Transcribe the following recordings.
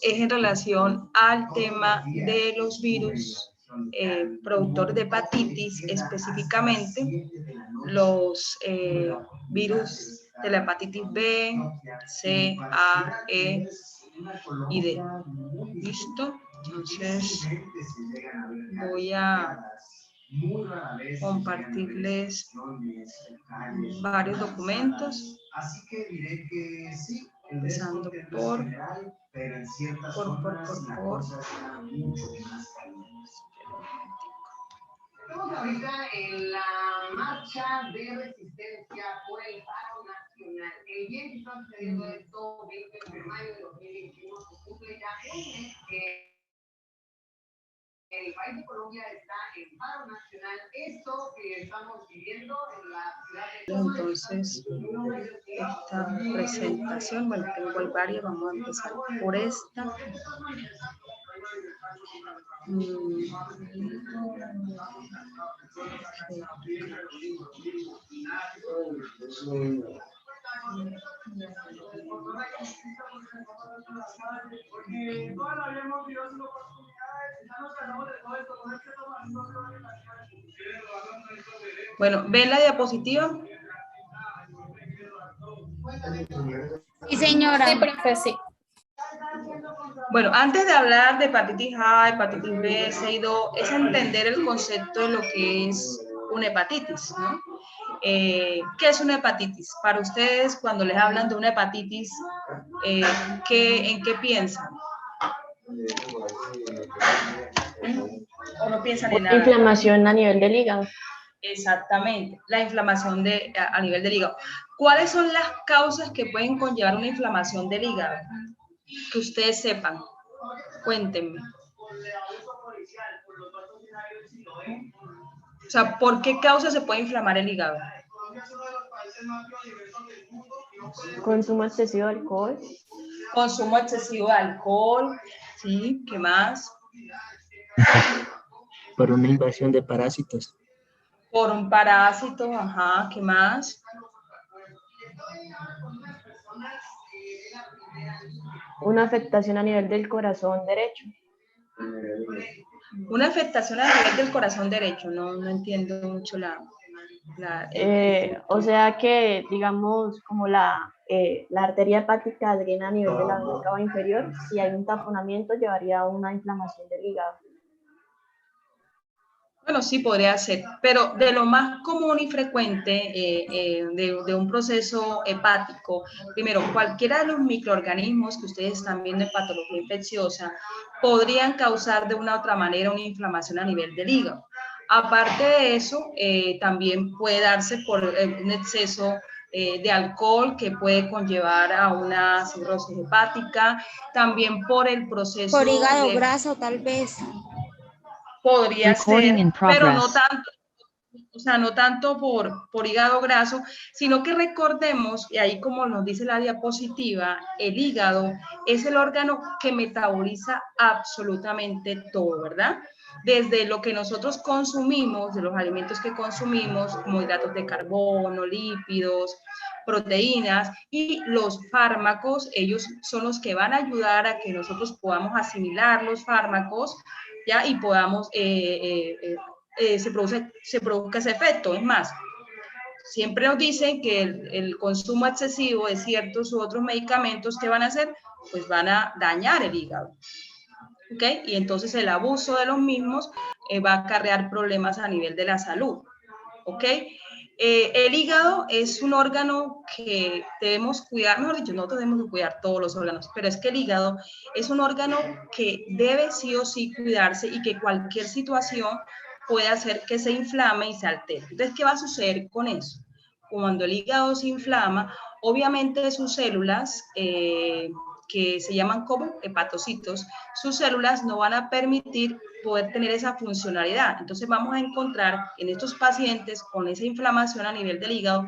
es en relación al tema de los virus productores de hepatitis, específicamente los virus de la hepatitis B, C, A, E y D. ¿Listo? Entonces voy a compartirles varios documentos, empezando por. Estamos ahorita en la marcha de resistencia por el paro nacional. El día que está sucediendo esto, 20 de mayo de 2021, se cumple ya un mes que el país de Colombia está en paro nacional. Esto que estamos viviendo en la ciudad de Entonces, esta presentación, bueno, tengo varias, vamos a empezar por esta. Bueno, ¿ven la diapositiva? Sí, señora. Sí, profe, sí. Bueno, antes de hablar de hepatitis A, hepatitis B, C y D, es entender el concepto de lo que es una hepatitis, ¿no? ¿Qué es una hepatitis? Para ustedes, cuando les hablan de una hepatitis, ¿en qué piensan? ¿O no piensan en nada? Inflamación a nivel del hígado. Exactamente, la inflamación a nivel del hígado. ¿Cuáles son las causas que pueden conllevar una inflamación del hígado? Que ustedes sepan. Cuéntenme. O sea, ¿por qué causa se puede inflamar el hígado? Consumo excesivo de alcohol. Consumo excesivo de alcohol, ¿sí? ¿Qué más? Por una invasión de parásitos. Por un parásito, ajá, ¿qué más? Una afectación a nivel del corazón derecho. Una afectación a nivel del corazón derecho, no entiendo mucho o sea que, digamos, como la arteria hepática drena a nivel de la vena cava inferior, si hay un taponamiento llevaría a una inflamación del hígado. Bueno, sí, podría ser, pero de lo más común y frecuente de un proceso hepático, primero, cualquiera de los microorganismos que ustedes están viendo en patología infecciosa podrían causar de una u otra manera una inflamación a nivel del hígado. Aparte de eso, también puede darse por un exceso de alcohol que puede conllevar a una cirrosis hepática, también por el proceso Por hígado graso, tal vez. Podría ser, pero no tanto, o sea, no tanto por hígado graso, sino que recordemos, y ahí como nos dice la diapositiva, el hígado es el órgano que metaboliza absolutamente todo, ¿verdad? Desde lo que nosotros consumimos, de los alimentos que consumimos, como hidratos de carbono, lípidos, proteínas, y los fármacos, ellos son los que van a ayudar a que nosotros podamos asimilar los fármacos, ¿ya? Y podamos, se produzca ese efecto. Es más, siempre nos dicen que el consumo excesivo de ciertos u otros medicamentos, ¿qué van a hacer? Pues van a dañar el hígado. ¿Ok? Y entonces el abuso de los mismos va a acarrear problemas a nivel de la salud. ¿Ok? El hígado es un órgano que debemos cuidar, mejor dicho, nosotros debemos cuidar todos los órganos, pero es que el hígado es un órgano que debe sí o sí cuidarse y que cualquier situación puede hacer que se inflame y se altere. Entonces, ¿qué va a suceder con eso? Cuando el hígado se inflama, obviamente sus células, que se llaman como hepatocitos, sus células no van a permitir poder tener esa funcionalidad. Entonces vamos a encontrar en estos pacientes con esa inflamación a nivel del hígado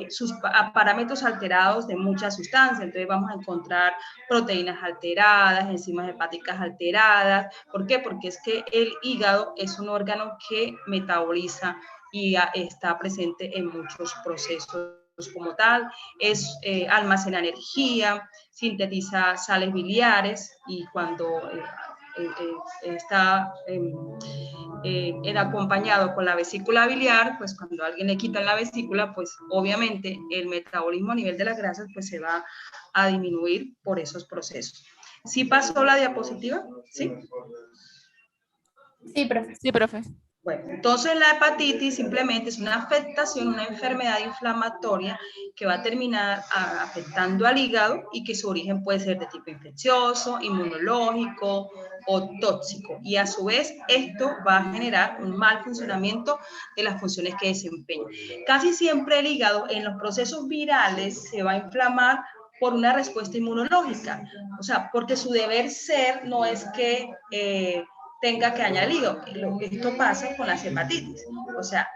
sus parámetros alterados de muchas sustancias. Entonces vamos a encontrar proteínas alteradas, enzimas hepáticas alteradas. ¿Por qué? Porque es que el hígado es un órgano que metaboliza y está presente en muchos procesos como tal, almacena energía, sintetiza sales biliares y cuando está acompañado con la vesícula biliar, pues cuando a alguien le quitan la vesícula, pues obviamente el metabolismo a nivel de las grasas pues se va a disminuir por esos procesos. ¿Sí pasó la diapositiva? ¿Sí? Sí, profe. Sí, profe. Bueno, entonces la hepatitis simplemente es una afectación, una enfermedad inflamatoria que va a terminar afectando al hígado y que su origen puede ser de tipo infeccioso, inmunológico o tóxico. Y a su vez esto va a generar un mal funcionamiento de las funciones que desempeña. Casi siempre el hígado en los procesos virales se va a inflamar por una respuesta inmunológica. O sea, porque su deber ser no es que tenga que dañar el hígado. Esto pasa con las hepatitis. O sea,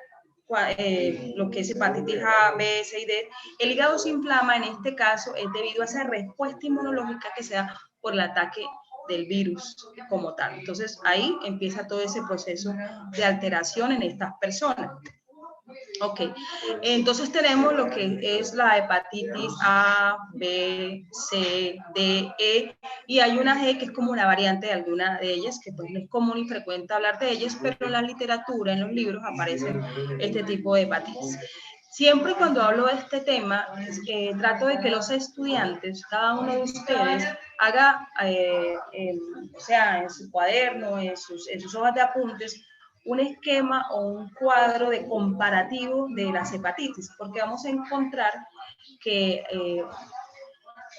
lo que es hepatitis A, B, C y D, el hígado se inflama, en este caso, es debido a esa respuesta inmunológica que se da por el ataque del virus como tal. Entonces, ahí empieza todo ese proceso de alteración en estas personas. Ok, entonces tenemos lo que es la hepatitis A, B, C, D, E, y hay una G que es como una variante de alguna de ellas, que pues no es común y frecuente hablar de ellas, pero en la literatura, en los libros, aparecen este tipo de hepatitis. Siempre cuando hablo de este tema, trato de que los estudiantes, cada uno de ustedes, haga, o sea, en su cuaderno, en sus hojas de apuntes, un esquema o un cuadro de comparativo de las hepatitis, porque vamos a encontrar que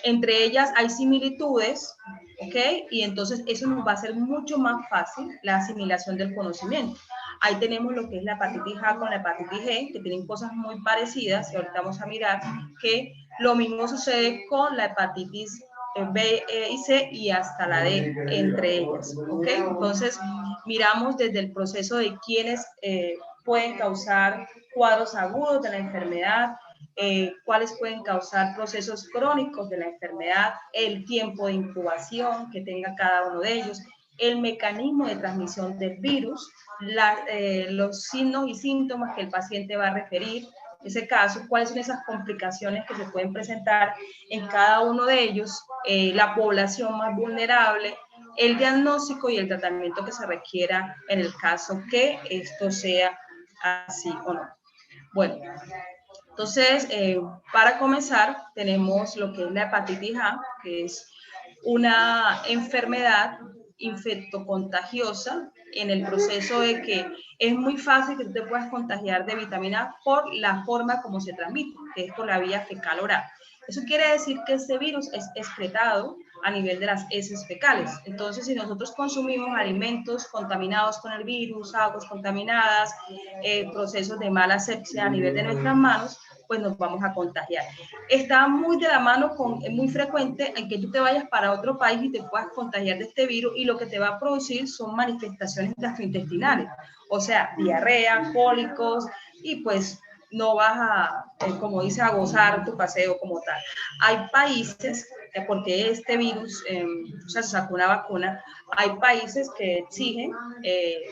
entre ellas hay similitudes, ¿ok? Y entonces eso nos va a hacer mucho más fácil la asimilación del conocimiento. Ahí tenemos lo que es la hepatitis A con la hepatitis G, que tienen cosas muy parecidas, y ahorita vamos a mirar que lo mismo sucede con la hepatitis B, E y C y hasta la D entre ellas, ¿ok? Entonces, miramos desde el proceso de quiénes pueden causar cuadros agudos de la enfermedad, cuáles pueden causar procesos crónicos de la enfermedad, el tiempo de incubación que tenga cada uno de ellos, el mecanismo de transmisión del virus, los signos y síntomas que el paciente va a referir, en ese caso, cuáles son esas complicaciones que se pueden presentar en cada uno de ellos, la población más vulnerable, el diagnóstico y el tratamiento que se requiera en el caso que esto sea así o no. Bueno, entonces, para comenzar, tenemos lo que es la hepatitis A, que es una enfermedad infectocontagiosa en el proceso de que es muy fácil que tú te puedas contagiar de vitamina A por la forma como se transmite, que es por la vía fecal oral. Eso quiere decir que este virus es excretado a nivel de las heces fecales. Entonces, si nosotros consumimos alimentos contaminados con el virus, aguas contaminadas, procesos de mala asepsia a nivel de nuestras manos, pues nos vamos a contagiar. Está muy de la mano es muy frecuente en que tú te vayas para otro país y te puedas contagiar de este virus, y lo que te va a producir son manifestaciones gastrointestinales, o sea, diarrea, cólicos, y pues no vas a, como dice, a gozar tu paseo como tal. Hay países, porque este virus, o sea, se sacó una vacuna, hay países que exigen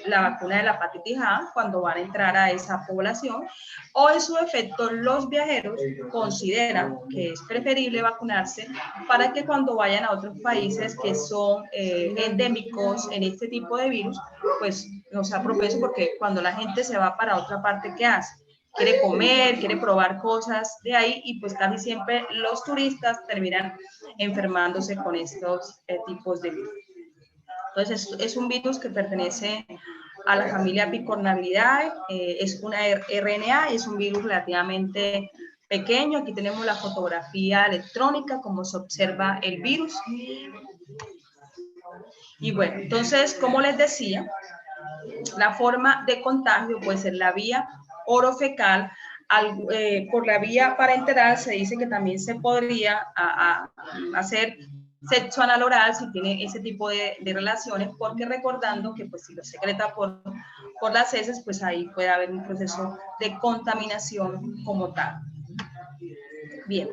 la vacuna de la hepatitis A cuando van a entrar a esa población, o en su efecto los viajeros consideran que es preferible vacunarse para que cuando vayan a otros países que son endémicos en este tipo de virus, pues no sea propenso, porque cuando la gente se va para otra parte, ¿qué hace? Quiere comer, quiere probar cosas de ahí, y pues casi siempre los turistas terminan enfermándose con estos tipos de virus. Entonces es un virus que pertenece a la familia Picornaviridae, es una RNA y es un virus relativamente pequeño. Aquí tenemos la fotografía electrónica, como se observa el virus. Y bueno, entonces, como les decía, la forma de contagio puede ser la vía orofecal, por la vía parenteral. Se dice que también se podría hacer sexo anal oral si tiene ese tipo de relaciones, porque recordando que pues si lo secreta por las heces, pues ahí puede haber un proceso de contaminación como tal. Bien.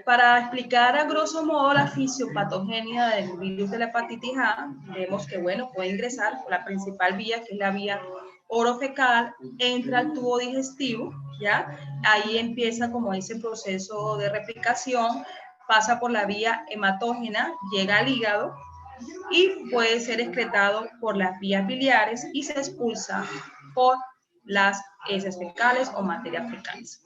Para explicar a grosso modo la fisiopatogenia del virus de la hepatitis A, vemos que, bueno, puede ingresar por la principal vía, que es la vía oro fecal, entra al tubo digestivo, ¿ya? Ahí empieza como ese proceso de replicación, pasa por la vía hematógena, llega al hígado y puede ser excretado por las vías biliares y se expulsa por las heces fecales o materias fecales.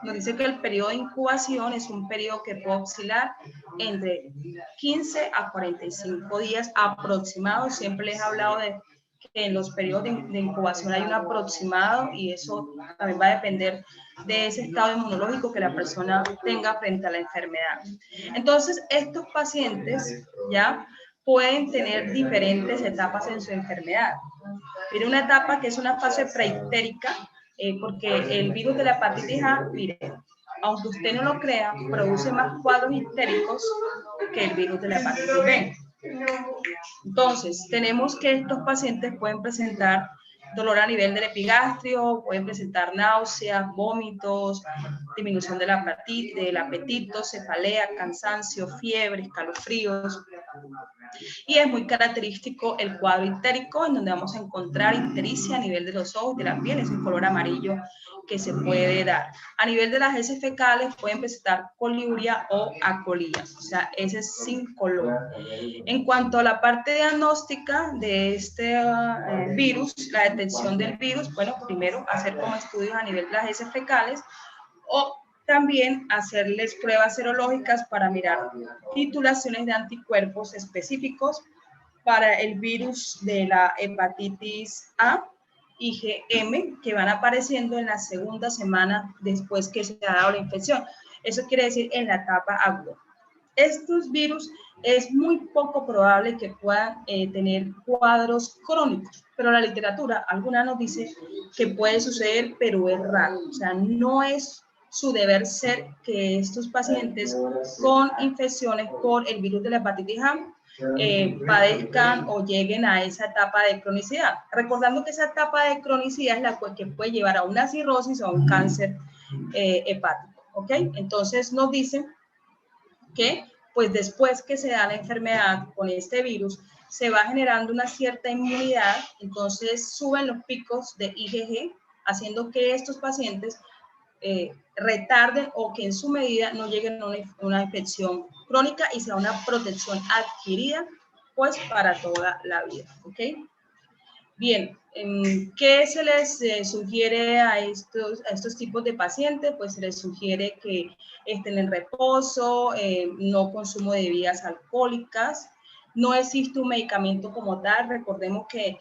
Nos dice que el periodo de incubación es un periodo que puede oscilar entre 15 a 45 días aproximados. Siempre les he hablado de que en los periodos de incubación hay un aproximado y eso también va a depender de ese estado inmunológico que la persona tenga frente a la enfermedad. Entonces, estos pacientes ya pueden tener diferentes etapas en su enfermedad. Tiene una etapa que es una fase preictérica, porque el virus de la hepatitis A, mire, aunque usted no lo crea, produce más cuadros histéricos que el virus de la hepatitis B. Entonces, tenemos que estos pacientes pueden presentar dolor a nivel del epigastrio, pueden presentar náuseas, vómitos, disminución del apetito, cefalea, cansancio, fiebre, escalofríos. Y es muy característico el cuadro ictérico, en donde vamos a encontrar ictericia a nivel de los ojos, de la piel, es el color amarillo que se puede dar. A nivel de las heces fecales pueden presentar coliuria o acolías, o sea, heces sin color. En cuanto a la parte diagnóstica de este virus, la detección del virus, bueno, primero hacer como estudios a nivel de las heces fecales o también hacerles pruebas serológicas para mirar titulaciones de anticuerpos específicos para el virus de la hepatitis A, IgM, que van apareciendo en la segunda semana después que se ha dado la infección. Eso quiere decir en la etapa aguda. Estos virus es muy poco probable que puedan tener cuadros crónicos, pero la literatura, alguna nos dice que puede suceder, pero es raro. O sea, no es su deber ser que estos pacientes con infecciones por el virus de la hepatitis A padezcan o lleguen a esa etapa de cronicidad. Recordando que esa etapa de cronicidad es la que puede llevar a una cirrosis o a un cáncer hepático, ¿ok? Entonces nos dicen que pues después que se da la enfermedad con este virus, se va generando una cierta inmunidad, entonces suben los picos de IgG, haciendo que estos pacientes retarden o que en su medida no lleguen a una infección crónica y sea una protección adquirida pues para toda la vida, ¿ok? Bien, ¿qué se les sugiere a estos tipos de pacientes? Pues se les sugiere que estén en reposo, no consumo de bebidas alcohólicas. No existe un medicamento como tal. Recordemos que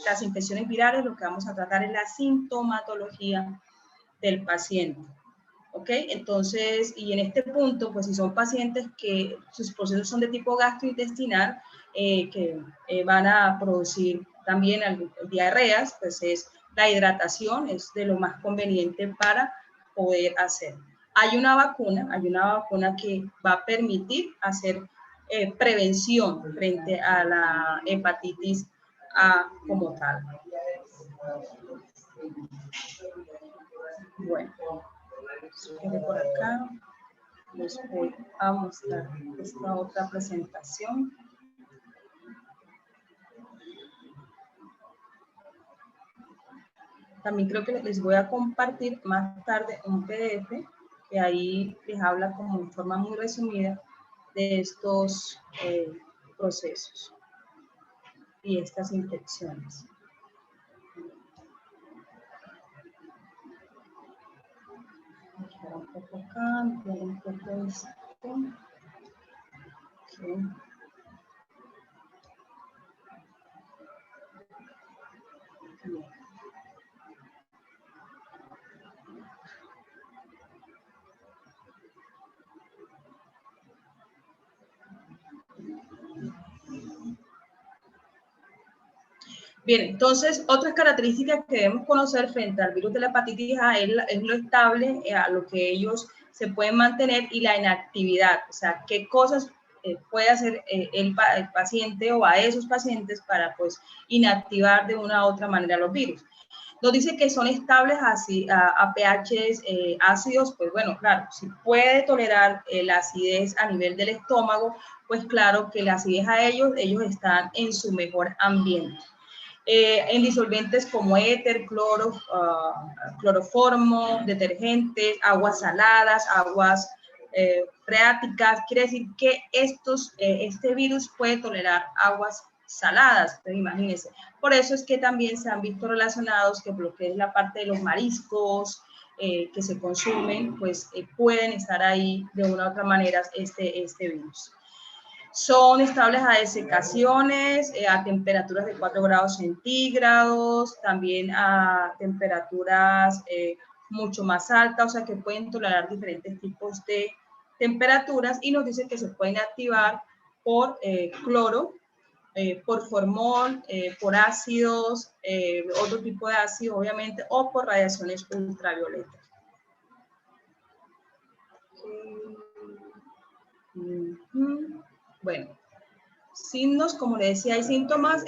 las infecciones virales lo que vamos a tratar es la sintomatología del paciente. ¿Ok? Entonces, y en este punto, pues si son pacientes que sus procesos son de tipo gastrointestinal, que van a producir también diarreas, pues es la hidratación, es de lo más conveniente para poder hacer. Hay una vacuna que va a permitir hacer prevención frente a la hepatitis A como tal. Bueno, por acá les voy a mostrar esta otra presentación. También creo que les voy a compartir más tarde un PDF que ahí les habla como en forma muy resumida de estos procesos y estas infecciones. Un poco acá, un poco esto. Okay. Bien, entonces, otras características que debemos conocer frente al virus de la hepatitis A es lo estable, a lo que ellos se pueden mantener y la inactividad, o sea, qué cosas puede hacer el paciente o a esos pacientes para, pues, inactivar de una u otra manera los virus. Nos dice que son estables a pHs ácidos, pues bueno, claro, si puede tolerar la acidez a nivel del estómago, pues claro que la acidez a ellos están en su mejor ambiente. en disolventes como éter, cloroformo, detergentes, aguas saladas, aguas freáticas. Quiere decir que este virus puede tolerar aguas saladas, entonces imagínense. Por eso es que también se han visto relacionados que lo que es la parte de los mariscos que se consumen, pues pueden estar ahí de una u otra manera este virus. Son estables a desecaciones, a temperaturas de 4 grados centígrados, también a temperaturas mucho más altas, o sea que pueden tolerar diferentes tipos de temperaturas, y nos dice que se pueden activar por cloro, por formol, por ácidos, otro tipo de ácido obviamente, o por radiaciones ultravioletas. Bueno, signos, como le decía, hay síntomas,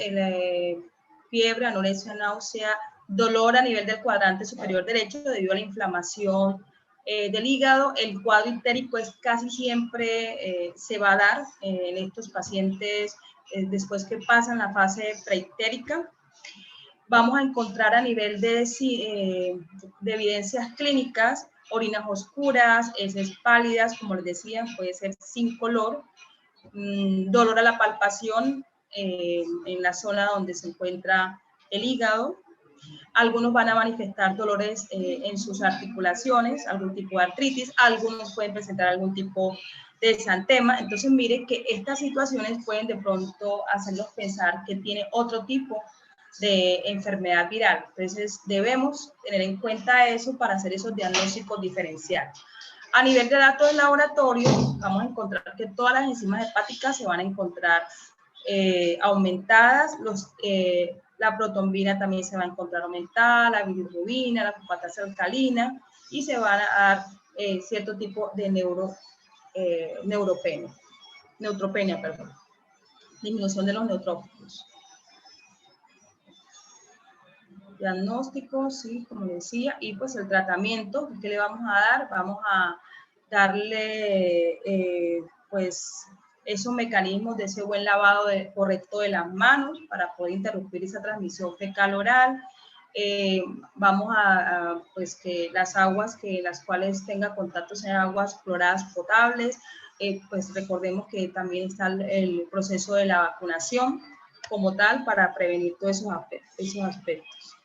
fiebre, anorexia, náusea, dolor a nivel del cuadrante superior derecho debido a la inflamación del hígado. El cuadro ictérico es casi siempre se va a dar en estos pacientes después que pasan la fase preictérica. Vamos a encontrar a nivel de evidencias clínicas, orinas oscuras, heces pálidas, como les decía, puede ser sin color, dolor a la palpación en la zona donde se encuentra el hígado. Algunos van a manifestar dolores en sus articulaciones, algún tipo de artritis, algunos pueden presentar algún tipo de exantema. Entonces, mire que estas situaciones pueden de pronto hacernos pensar que tiene otro tipo de enfermedad viral. Entonces, debemos tener en cuenta eso para hacer esos diagnósticos diferenciales. A nivel de datos de laboratorio, vamos a encontrar que todas las enzimas hepáticas se van a encontrar aumentadas, la protombina también se va a encontrar aumentada, la bilirrubina, la fosfatasa alcalina, y se van a dar cierto tipo de neutropenia, perdón, disminución de los neutrófilos. Diagnóstico, sí, como decía, y pues el tratamiento que le vamos a dar, vamos a darle pues esos mecanismos de ese buen lavado correcto de las manos para poder interrumpir esa transmisión fecal oral. Vamos a pues que las aguas que las cuales tenga contacto sean aguas cloradas potables. Pues recordemos que también está el proceso de la vacunación como tal para prevenir todos esos aspectos.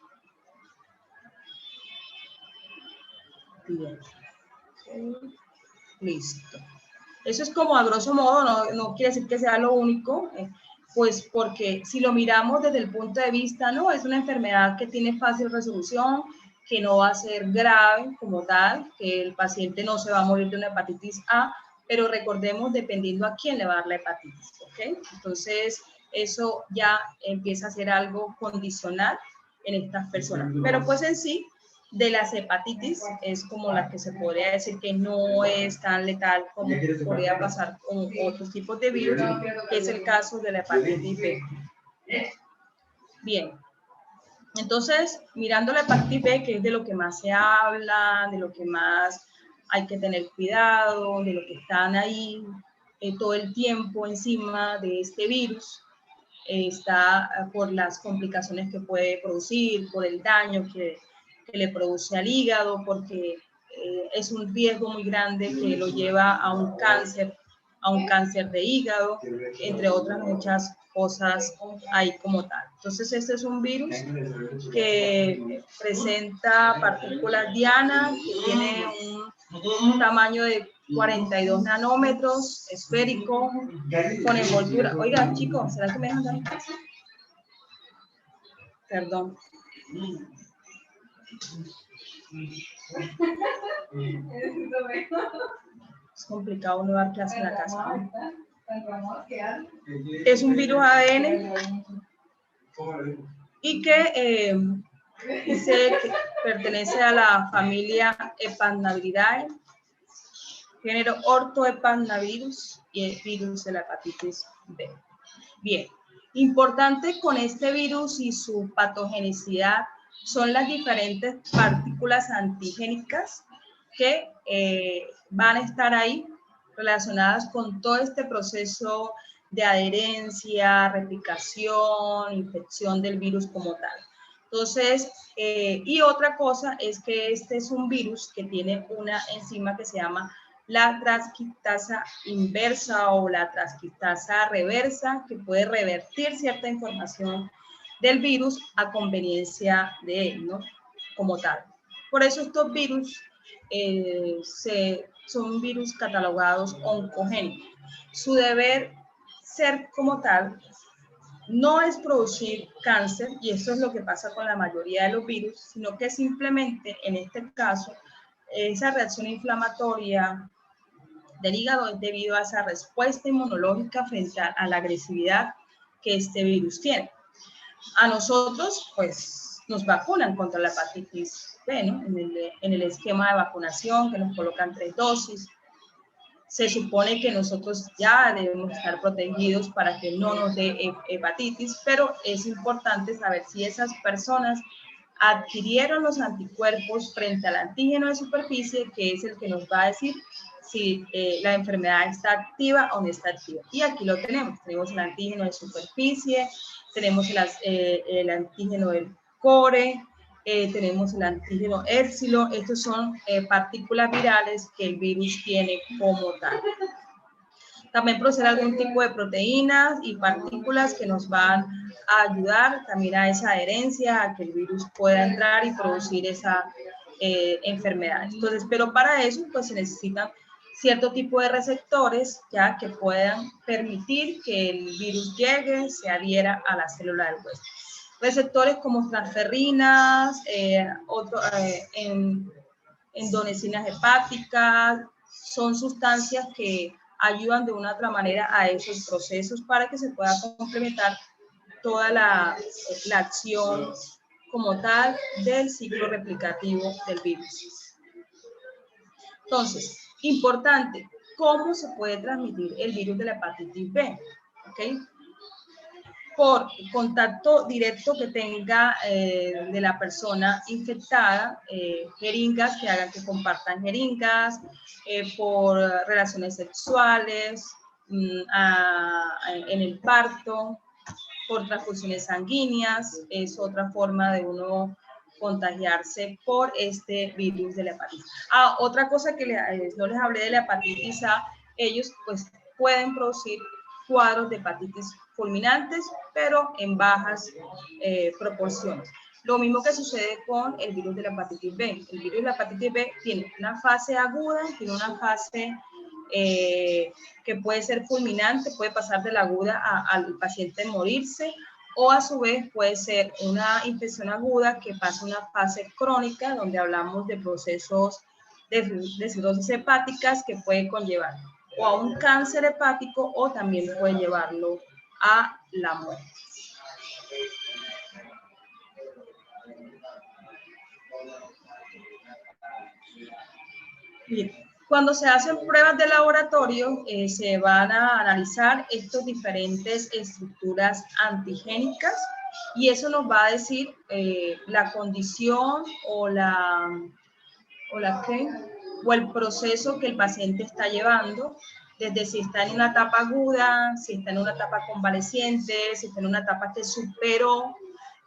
Bien. Listo. Eso es como a grosso modo, no quiere decir que sea lo único, pues porque si lo miramos desde el punto de vista, no, es una enfermedad que tiene fácil resolución, que no va a ser grave como tal, que el paciente no se va a morir de una hepatitis A, pero recordemos dependiendo a quién le va a dar la hepatitis, ¿ok? Entonces, eso ya empieza a ser algo condicional en estas personas. Pero pues en sí, de las hepatitis es como la que se podría decir que no es tan letal como podría pasar con otros tipos de virus, que es el caso de la hepatitis B. Bien, entonces mirando la hepatitis B, que es de lo que más se habla, de lo que más hay que tener cuidado, de lo que están ahí todo el tiempo encima de este virus, está por las complicaciones que puede producir, por el daño que le produce al hígado, porque es un riesgo muy grande que lo lleva a un cáncer de hígado, entre otras muchas cosas ahí como tal. Entonces, este es un virus que presenta partículas dianas, que tiene un tamaño de 42 nanómetros, esférico, con envoltura. Oiga, chicos, ¿será que me dejan dar un paso? Perdón. Es complicado no dar clase en la casa, ¿no? Es un virus ADN y que pertenece a la familia Hepatnavidae, género Orthohepatnavirus y el virus de la hepatitis B. Bien, importante con este virus y su patogenicidad son las diferentes partículas antigénicas que van a estar ahí relacionadas con todo este proceso de adherencia, replicación, infección del virus como tal. Entonces, y otra cosa es que este es un virus que tiene una enzima que se llama la transcriptasa inversa o la transcriptasa reversa, que puede revertir cierta información del virus a conveniencia de él, ¿no? Como tal. Por eso estos virus son virus catalogados oncogénicos. Su deber ser como tal no es producir cáncer, y eso es lo que pasa con la mayoría de los virus, sino que simplemente en este caso esa reacción inflamatoria del hígado es debido a esa respuesta inmunológica frente a la agresividad que este virus tiene. A nosotros, pues, nos vacunan contra la hepatitis B, ¿no? En el esquema de vacunación que nos colocan 3 dosis. Se supone que nosotros ya debemos estar protegidos para que no nos dé hepatitis, pero es importante saber si esas personas adquirieron los anticuerpos frente al antígeno de superficie, que es el que nos va a decir si la enfermedad está activa o no está activa. Y aquí lo tenemos el antígeno de superficie, tenemos el antígeno del core, tenemos el antígeno épsilon. Estos son partículas virales que el virus tiene como tal. También procede algún tipo de proteínas y partículas que nos van a ayudar también a esa adherencia, a que el virus pueda entrar y producir esa enfermedad. Entonces, pero para eso pues se necesitan cierto tipo de receptores ya que puedan permitir que el virus llegue, se adhiera a la célula del hueso. Receptores como transferrinas, endonesinas hepáticas, son sustancias que ayudan de una u otra manera a esos procesos para que se pueda complementar toda la acción como tal del ciclo replicativo del virus. Entonces, importante, ¿cómo se puede transmitir el virus de la hepatitis B? ¿Okay? Por contacto directo que tenga de la persona infectada, jeringas que hagan que compartan jeringas, por relaciones sexuales, en el parto, por transfusiones sanguíneas, es otra forma de uno contagiarse por este virus de la hepatitis. Otra cosa que no les hablé de la hepatitis A, ellos pues pueden producir cuadros de hepatitis fulminantes, pero en bajas proporciones. Lo mismo que sucede con el virus de la hepatitis B. El virus de la hepatitis B tiene una fase aguda, tiene una fase que puede ser fulminante, puede pasar de la aguda al paciente morirse, o a su vez puede ser una infección aguda que pasa a una fase crónica, donde hablamos de procesos de cirrosis hepáticas que puede conllevar o a un cáncer hepático o también puede llevarlo a la muerte. Bien. Cuando se hacen pruebas de laboratorio, se van a analizar estas diferentes estructuras antigénicas y eso nos va a decir la condición o el proceso que el paciente está llevando, desde si está en una etapa aguda, si está en una etapa convaleciente, si está en una etapa que superó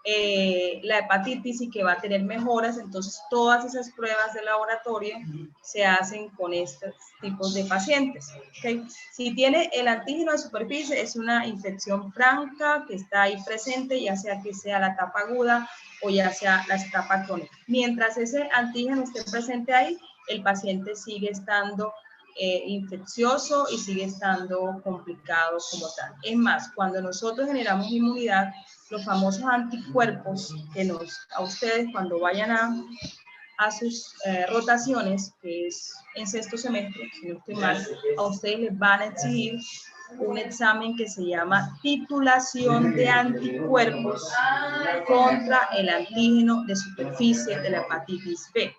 la hepatitis y que va a tener mejoras. Entonces todas esas pruebas de laboratorio se hacen con estos tipos de pacientes, ¿okay? Si tiene el antígeno de superficie, es una infección franca que está ahí presente, ya sea que sea la etapa aguda o ya sea la etapa crónica. Mientras ese antígeno esté presente ahí, el paciente sigue estando infeccioso y sigue estando complicado como tal. Es más, cuando nosotros generamos inmunidad, los famosos anticuerpos que a ustedes cuando vayan a sus rotaciones, que es en sexto semestre, si no estoy mal, a ustedes les van a exigir un examen que se llama titulación de anticuerpos contra el antígeno de superficie de la hepatitis B.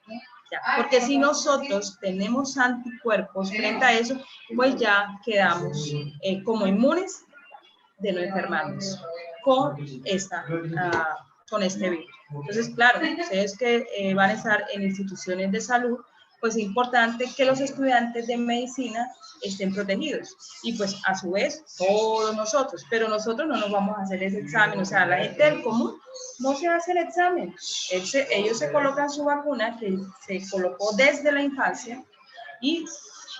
Ya, porque si nosotros tenemos anticuerpos frente a eso, pues ya quedamos como inmunes de no enfermarnos con este virus. Entonces, claro, ustedes que van a estar en instituciones de salud, pues es importante que los estudiantes de medicina estén protegidos y pues a su vez todos nosotros, pero nosotros no nos vamos a hacer ese examen, o sea, la gente del común no se hace el examen, ellos se colocan su vacuna que se colocó desde la infancia y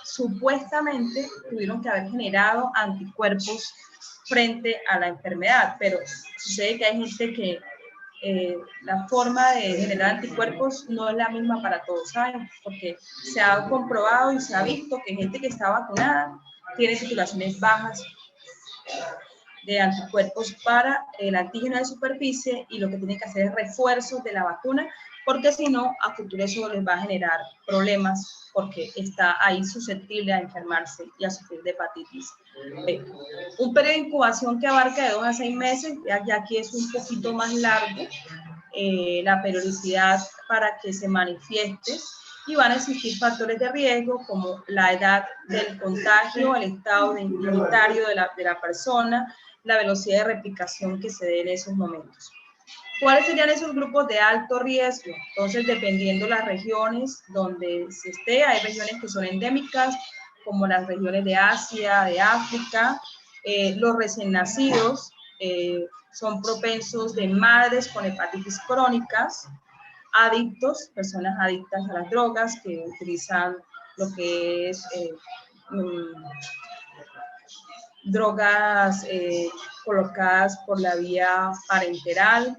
supuestamente tuvieron que haber generado anticuerpos frente a la enfermedad, pero sucede que hay gente que la forma de generar anticuerpos no es la misma para todos, ¿saben? Porque se ha comprobado y se ha visto que gente que está vacunada tiene titulaciones bajas de anticuerpos para el antígeno de superficie y lo que tiene que hacer es refuerzos de la vacuna, porque si no, a futuro eso les va a generar problemas porque está ahí susceptible a enfermarse y a sufrir de hepatitis B. Un periodo de incubación que abarca de 2 a 6 meses, ya aquí es un poquito más largo, la periodicidad para que se manifieste y van a existir factores de riesgo como la edad del contagio, el estado inmunitario de la persona, la velocidad de replicación que se dé en esos momentos. ¿Cuáles serían esos grupos de alto riesgo? Entonces, dependiendo las regiones donde se esté, hay regiones que son endémicas, como las regiones de Asia, de África, los recién nacidos son propensos de madres con hepatitis crónicas, adictos, personas adictas a las drogas que utilizan lo que es drogas colocadas por la vía parenteral,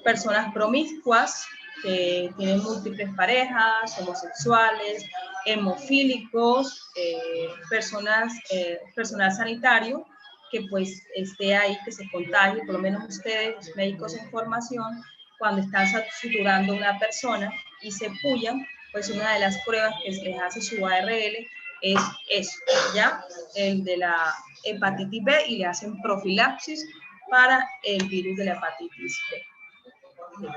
personas promiscuas que tienen múltiples parejas, homosexuales, hemofílicos, personal sanitario que pues esté ahí, que se contagie, por lo menos ustedes, médicos en formación, cuando están suturando a una persona y se pullan, pues una de las pruebas que les hace su ARL es eso, ¿ya? El de la hepatitis B y le hacen profilaxis para el virus de la hepatitis B.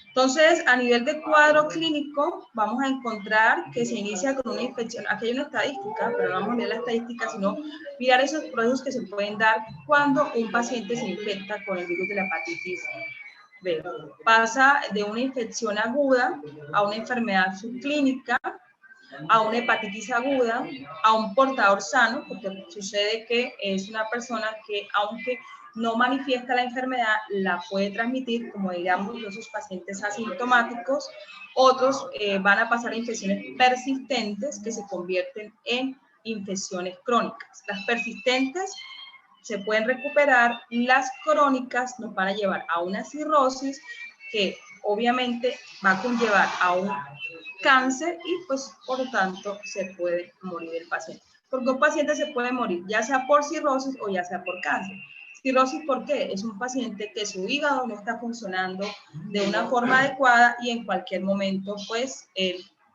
Entonces, a nivel de cuadro clínico, vamos a encontrar que se inicia con una infección. Aquí hay una estadística, pero no vamos a mirar la estadística, sino mirar esos procesos que se pueden dar cuando un paciente se infecta con el virus de la hepatitis B. Pasa de una infección aguda a una enfermedad subclínica, a una hepatitis aguda, a un portador sano, porque sucede que es una persona que, aunque no manifiesta la enfermedad, la puede transmitir, como digamos esos pacientes asintomáticos. Otros van a pasar a infecciones persistentes que se convierten en infecciones crónicas. Las persistentes se pueden recuperar, las crónicas nos van a llevar a una cirrosis que obviamente va a conllevar a un cáncer y pues por lo tanto se puede morir el paciente. Porque un paciente se puede morir ya sea por cirrosis o ya sea por cáncer. Cirrosis, ¿por qué? Es un paciente que su hígado no está funcionando de una forma adecuada y en cualquier momento pues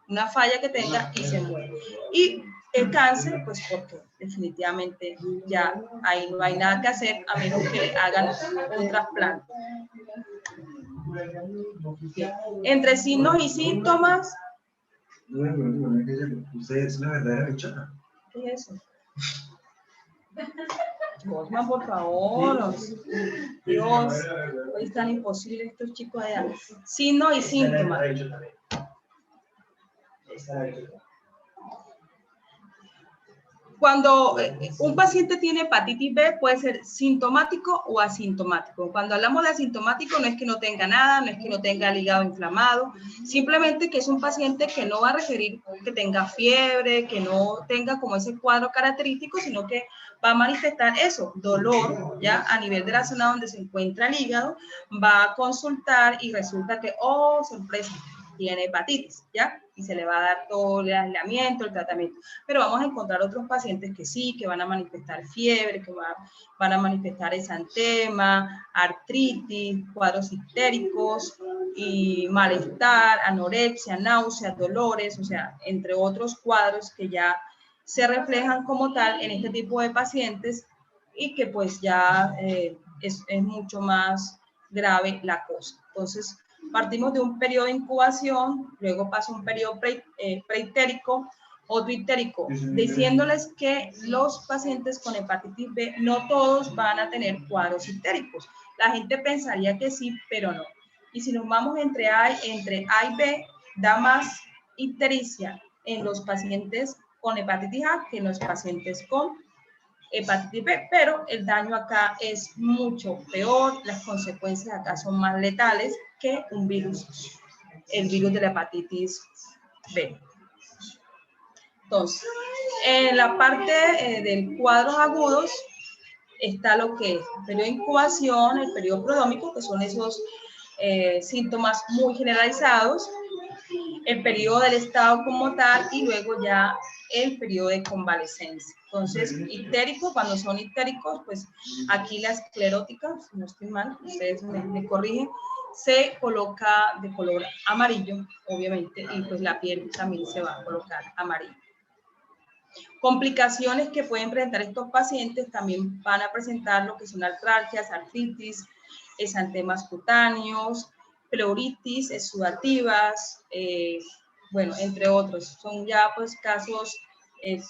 una falla que tenga y se muere. Y el cáncer, pues porque definitivamente ya ahí no hay nada que hacer a menos que le hagan un trasplante. Bien. Entre signos y síntomas. Usted es una verdadera bichona. ¿Qué es eso? Cosma, por favor. Dios, hoy están imposibles estos chicos allá. Signos y síntomas. Cuando un paciente tiene hepatitis B puede ser sintomático o asintomático. Cuando hablamos de asintomático no es que no tenga nada, no es que no tenga el hígado inflamado, simplemente que es un paciente que no va a requerir que tenga fiebre, que no tenga como ese cuadro característico, sino que va a manifestar eso, dolor, ya a nivel de la zona donde se encuentra el hígado, va a consultar y resulta que, oh, sorpresa, tiene hepatitis, ¿ya? Y se le va a dar todo el aislamiento, el tratamiento. Pero vamos a encontrar otros pacientes que sí, que van a manifestar fiebre, que van a manifestar exantema, artritis, cuadros histéricos y malestar, anorexia, náuseas, dolores, o sea, entre otros cuadros que ya se reflejan como tal en este tipo de pacientes y que pues ya es mucho más grave la cosa. Entonces, partimos de un periodo de incubación, luego pasa un periodo preitérico, otro ictérico, diciéndoles que los pacientes con hepatitis B no todos van a tener cuadros ictéricos. La gente pensaría que sí, pero no. Y si nos vamos entre A y B, da más ictericia en los pacientes con hepatitis A que en los pacientes con hepatitis B, pero el daño acá es mucho peor, las consecuencias acá son más letales que un virus, el virus de la hepatitis B. Entonces, en la parte del cuadros agudos está lo que es el periodo de incubación, el periodo prodrómico, que son esos síntomas muy generalizados, el periodo del estado como tal y luego ya el periodo de convalescencia. Entonces, ictérico, cuando son ictéricos, pues aquí la esclerótica, si no estoy mal, ustedes me corrigen, se coloca de color amarillo, obviamente, y pues la piel también se va a colocar amarillo. Complicaciones que pueden presentar estos pacientes también van a presentar lo que son artralgias, artritis, exantemas cutáneos, pleuritis, exudativas, bueno, entre otros. Son ya pues casos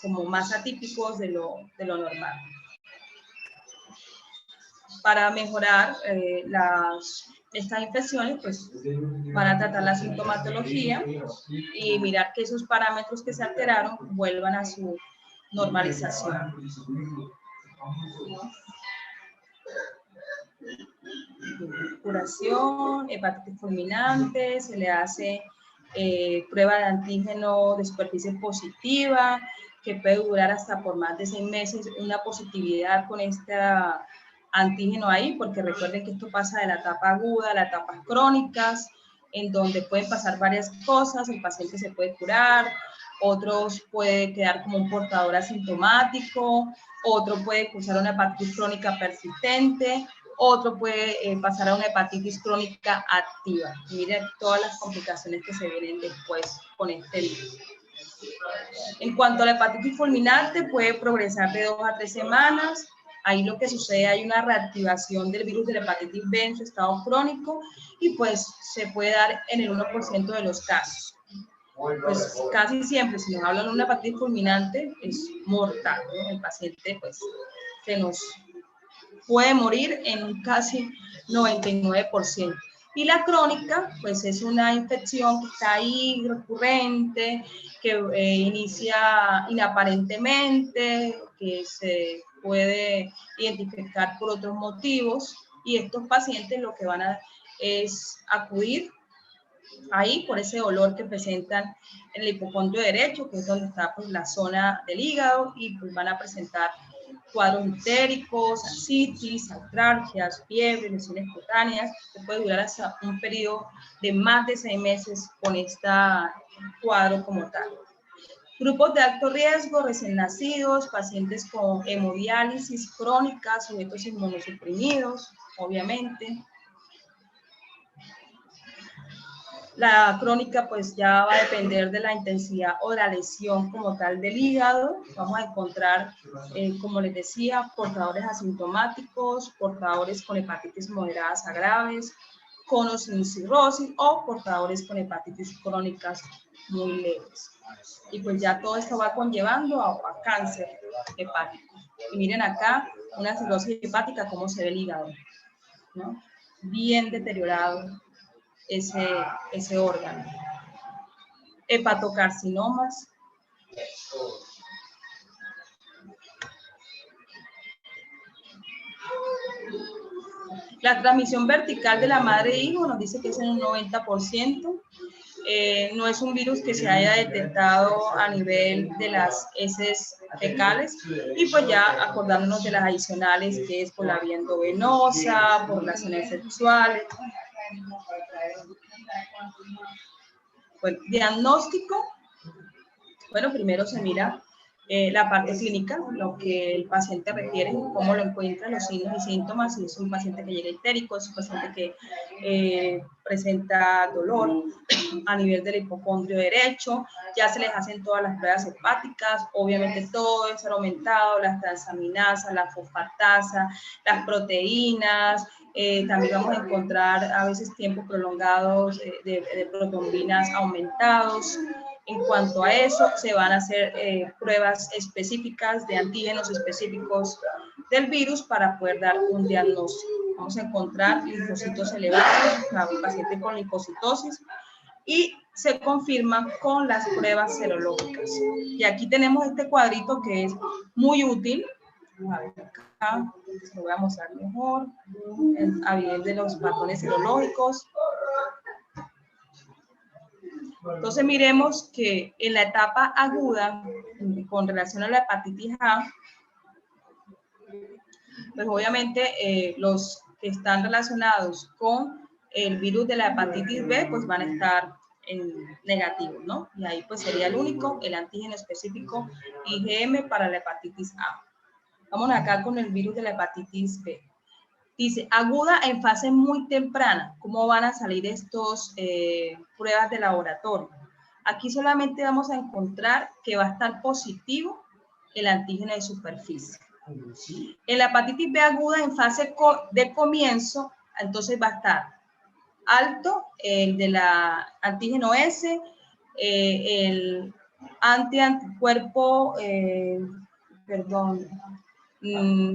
como más atípicos de lo normal. Para mejorar estas infecciones, pues van a tratar la sintomatología y mirar que esos parámetros que se alteraron vuelvan a su normalización. Curación, hepatitis fulminante, se le hace prueba de antígeno de superficie positiva, que puede durar hasta por más de 6 meses, una positividad con este antígeno ahí, porque recuerden que esto pasa de la etapa aguda a las etapas crónicas, en donde pueden pasar varias cosas, el paciente se puede curar, otros puede quedar como un portador asintomático, otro puede cursar una hepatitis crónica persistente, otro puede pasar a una hepatitis crónica activa. Miren todas las complicaciones que se vienen después con este virus. En cuanto a la hepatitis fulminante, puede progresar de 2 a 3 semanas. Ahí lo que sucede, hay una reactivación del virus de la hepatitis B en su estado crónico y pues se puede dar en el 1% de los casos. Pues casi siempre, si nos hablan de una hepatitis fulminante, es mortal, ¿no? El paciente pues se nos puede morir en un casi 99%. Y la crónica, pues es una infección que está ahí recurrente, que inicia inaparentemente, que se puede identificar por otros motivos, y estos pacientes lo que van a es acudir ahí por ese dolor que presentan en el hipocondrio derecho, que es donde está pues la zona del hígado, y pues van a presentar cuadros ictéricos, ascitis, artralgias, fiebre, lesiones cutáneas, que puede durar hasta un periodo de más de 6 meses con este cuadro como tal. Grupos de alto riesgo, recién nacidos, pacientes con hemodiálisis crónica, sujetos inmunosuprimidos, obviamente. La crónica pues ya va a depender de la intensidad o de la lesión como tal del hígado. Vamos a encontrar, como les decía, portadores asintomáticos, portadores con hepatitis moderadas a graves, con o sin cirrosis o portadores con hepatitis crónicas muy leves. Y pues ya todo esto va conllevando a cáncer hepático. Y miren acá una cirrosis hepática, cómo se ve el hígado, ¿no? Bien deteriorado ese órgano. Hepatocarcinomas. La transmisión vertical de la madre e hijo nos dice que es en un 90%. No es un virus que se haya detectado a nivel de las heces fecales, y pues ya acordándonos de las adicionales, que es por la vía endovenosa, por las relaciones sexuales. Bueno, diagnóstico. Bueno, primero se mira la parte clínica, lo que el paciente requiere, cómo lo encuentra, los signos y síntomas, si es un paciente que llega ictérico, es un paciente que presenta dolor a nivel del hipocondrio derecho, ya se les hacen todas las pruebas hepáticas, obviamente todo es aumentado, las transaminasas, la fosfatasa, las proteínas, también vamos a encontrar a veces tiempos prolongados de protombinas aumentados. En cuanto a eso, se van a hacer pruebas específicas de antígenos específicos del virus para poder dar un diagnóstico. Vamos a encontrar linfocitos elevados, un paciente con linfocitosis, y se confirman con las pruebas serológicas. Y aquí tenemos este cuadrito que es muy útil. Vamos a ver acá, se lo voy a mostrar mejor. A nivel de los patrones serológicos. Entonces miremos que en la etapa aguda, con relación a la hepatitis A, pues obviamente los que están relacionados con el virus de la hepatitis B, pues van a estar negativos, ¿no? Y ahí pues sería el único, el antígeno específico IgM para la hepatitis A. Vamos acá con el virus de la hepatitis B. Dice, aguda en fase muy temprana. ¿Cómo van a salir estos pruebas de laboratorio? Aquí solamente vamos a encontrar que va a estar positivo el antígeno de superficie. En la hepatitis B aguda en fase de comienzo, entonces va a estar alto el de la antígeno S, el anticuerpo,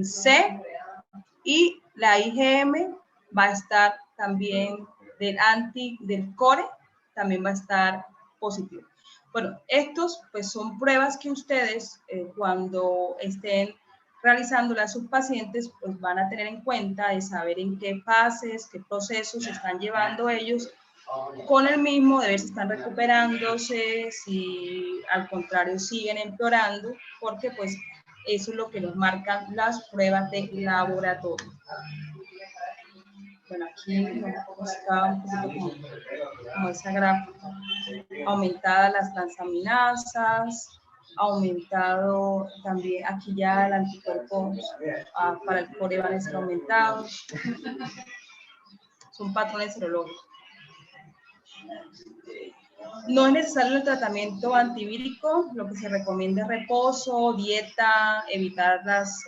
C, y la IgM va a estar también del core, también va a estar positivo. Bueno, estos pues son pruebas que ustedes cuando estén realizándolas a sus pacientes pues van a tener en cuenta de saber en qué fases, qué procesos están llevando ellos con el mismo, de ver si están recuperándose, si al contrario siguen empeorando, porque pues eso es lo que nos marcan las pruebas de laboratorio. Bueno, aquí está un poquito como esa gráfica. Aumentadas las transaminasas, aumentado también, aquí ya el anticuerpo para el core van a estar aumentados. Son patrones serológicos. No es necesario el tratamiento antivírico, lo que se recomienda es reposo, dieta, evitar las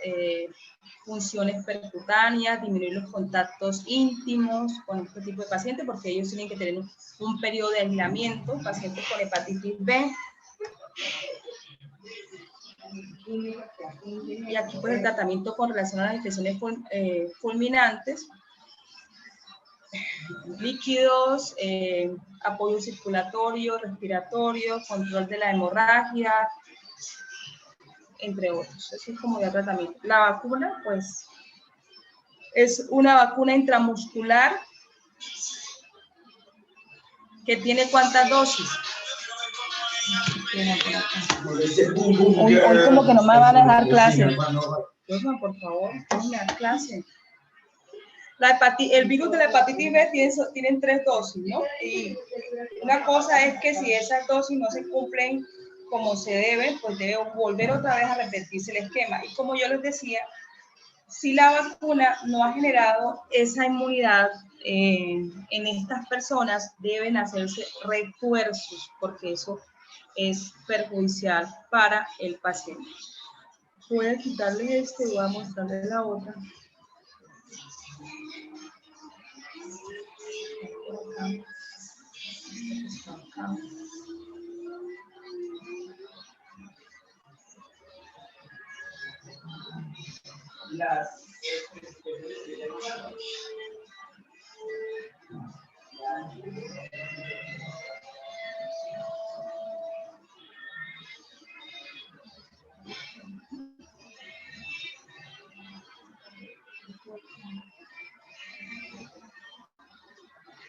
funciones percutáneas, disminuir los contactos íntimos con este tipo de pacientes, porque ellos tienen que tener un periodo de aislamiento, pacientes con hepatitis B. Y aquí pues el tratamiento con relación a las infecciones fulminantes, líquidos, apoyo circulatorio, respiratorio, control de la hemorragia, entre otros. Eso es como ya tratamiento. La vacuna, pues, es una vacuna intramuscular que tiene ¿cuántas dosis? Hoy como que no me van a dejar clase. Por favor, déjenme dar clase. El virus de la hepatitis B tienen 3 dosis, ¿no? Y una cosa es que si esas dosis no se cumplen como se debe, pues debe volver otra vez a repetirse el esquema. Y como yo les decía, si la vacuna no ha generado esa inmunidad en estas personas, deben hacerse refuerzos, porque eso es perjudicial para el paciente. Voy a quitarle este y voy a mostrarle la otra.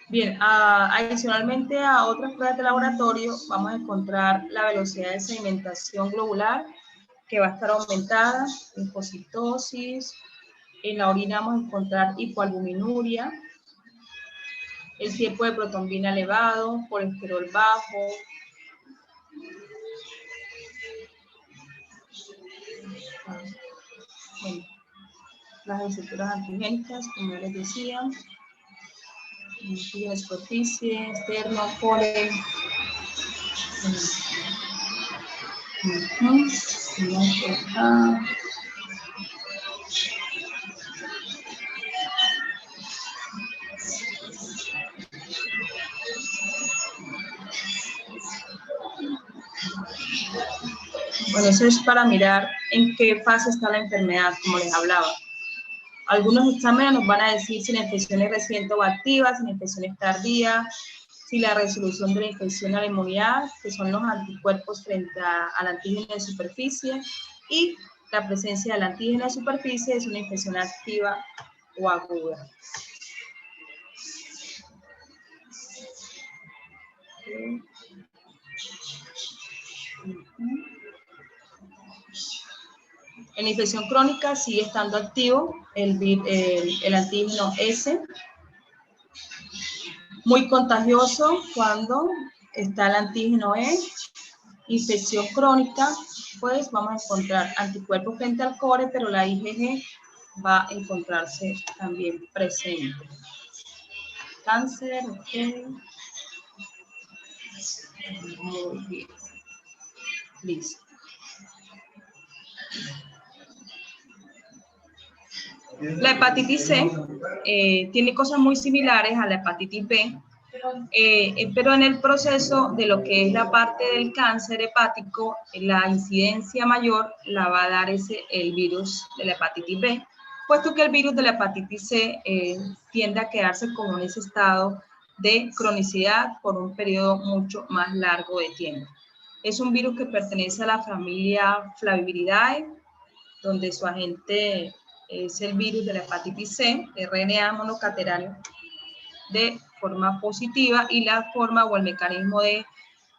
Bien, adicionalmente a otras pruebas de laboratorio, vamos a encontrar la velocidad de sedimentación globular, que va a estar aumentada, linfocitosis. En la orina vamos a encontrar hipoalbuminuria, el tiempo de protombina elevado, colesterol bajo. Bueno, las receptoras antigénicas, como les decía. Antígeno de superficie, externo, core. Bueno, eso es para mirar en qué fase está la enfermedad, como les hablaba. Algunos exámenes nos van a decir si la infección es reciente o activa, si la infección es tardía, si la resolución de la infección a la inmunidad, que son los anticuerpos frente al antígeno de superficie, y la presencia del antígeno de superficie es una infección activa o aguda. En la infección crónica sigue estando activo el antígeno S, muy contagioso cuando está el antígeno E. Infección crónica, pues vamos a encontrar anticuerpos frente al core, pero la IgG va a encontrarse también presente. Cáncer, ok. Muy bien. Listo. La hepatitis C tiene cosas muy similares a la hepatitis B, pero en el proceso de lo que es la parte del cáncer hepático, la incidencia mayor la va a dar el virus de la hepatitis B, puesto que el virus de la hepatitis C tiende a quedarse como en ese estado de cronicidad por un periodo mucho más largo de tiempo. Es un virus que pertenece a la familia Flaviviridae, donde su agente es el virus de la hepatitis C, RNA monocatenario de forma positiva, y la forma o el mecanismo de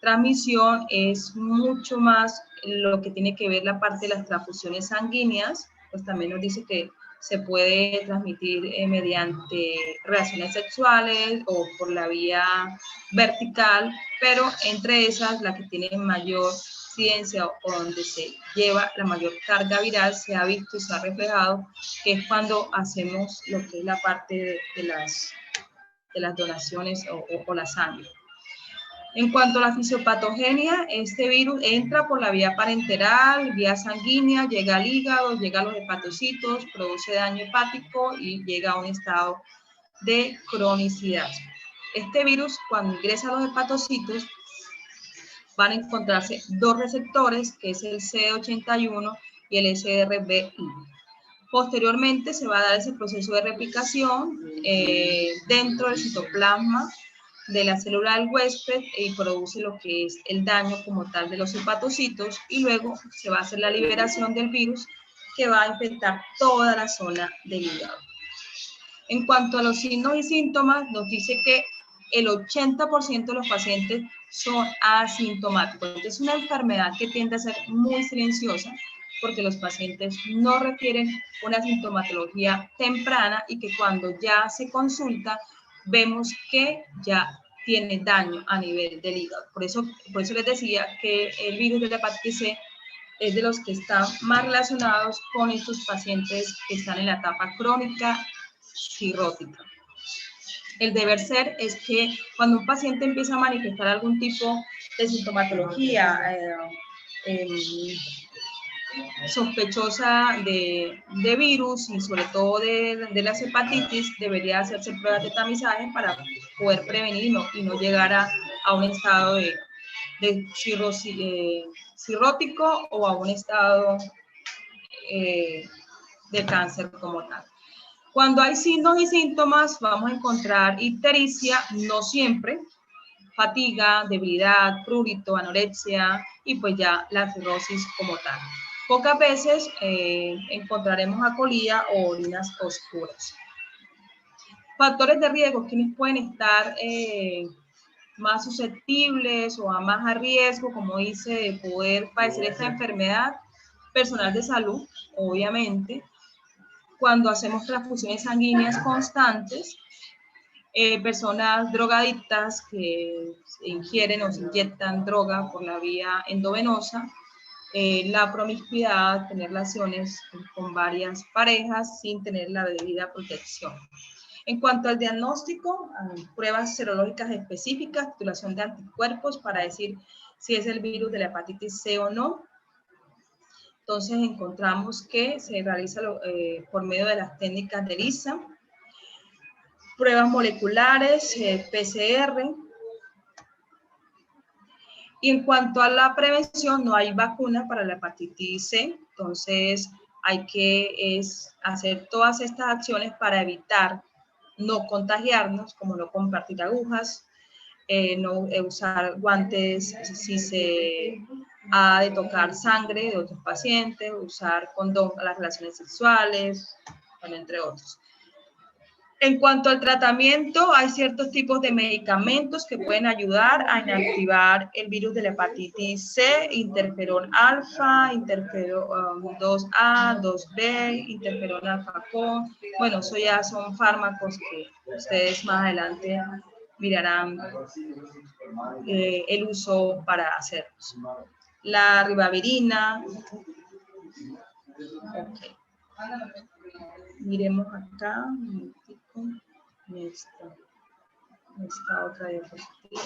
transmisión es mucho más lo que tiene que ver la parte de las transfusiones sanguíneas, pues también nos dice que se puede transmitir mediante relaciones sexuales o por la vía vertical, pero entre esas la que tiene mayor incidencia o donde se lleva la mayor carga viral se ha visto y se ha reflejado, que es cuando hacemos lo que es la parte de las donaciones o la sangre. En cuanto a la fisiopatogenia, este virus entra por la vía parenteral, vía sanguínea, llega al hígado, llega a los hepatocitos, produce daño hepático y llega a un estado de cronicidad. Este virus, cuando ingresa a los hepatocitos, van a encontrarse dos receptores, que es el CD81 y el SRBI. Posteriormente se va a dar ese proceso de replicación dentro del citoplasma de la célula del huésped y produce lo que es el daño como tal de los hepatocitos, y luego se va a hacer la liberación del virus que va a infectar toda la zona del hígado. En cuanto a los signos y síntomas, nos dice que el 80% de los pacientes son asintomáticos. Entonces, es una enfermedad que tiende a ser muy silenciosa porque los pacientes no refieren una sintomatología temprana y que cuando ya se consulta vemos que ya tiene daño a nivel del hígado. Por eso les decía que el virus de la hepatitis C es de los que están más relacionados con estos pacientes que están en la etapa crónica cirrótica. El deber ser es que cuando un paciente empieza a manifestar algún tipo de sintomatología sospechosa de virus y sobre todo de las hepatitis, debería hacerse pruebas de tamizaje para poder prevenir y no llegar a un estado de cirrótico o a un estado de cáncer como tal. Cuando hay signos y síntomas, vamos a encontrar ictericia, no siempre, fatiga, debilidad, prurito, anorexia y pues ya la cirrosis como tal. Pocas veces encontraremos acolía o orinas oscuras. Factores de riesgo, quienes pueden estar más susceptibles o más a riesgo, como dice, de poder padecer esta enfermedad. Personal de salud, obviamente, cuando hacemos transfusiones sanguíneas constantes, personas drogadictas que ingieren o se inyectan droga por la vía endovenosa, la promiscuidad, tener relaciones con varias parejas sin tener la debida protección. En cuanto al diagnóstico, pruebas serológicas específicas, titulación de anticuerpos para decir si es el virus de la hepatitis C o no. Entonces encontramos que se realiza por medio de las técnicas de ELISA, pruebas moleculares, PCR. Y en cuanto a la prevención, no hay vacuna para la hepatitis C, entonces hay que hacer todas estas acciones para evitar no contagiarnos, como no compartir agujas, no usar guantes si se ha de tocar sangre de otros pacientes, usar condón a las relaciones sexuales, bueno, entre otros. En cuanto al tratamiento, hay ciertos tipos de medicamentos que pueden ayudar a inactivar el virus de la hepatitis C, interferón alfa, interferón 2A, 2B, interferón alfa-con. Bueno, eso ya son fármacos que ustedes más adelante mirarán el uso para hacerlos. La ribavirina. Okay. Miremos acá. Esta otra diapositiva.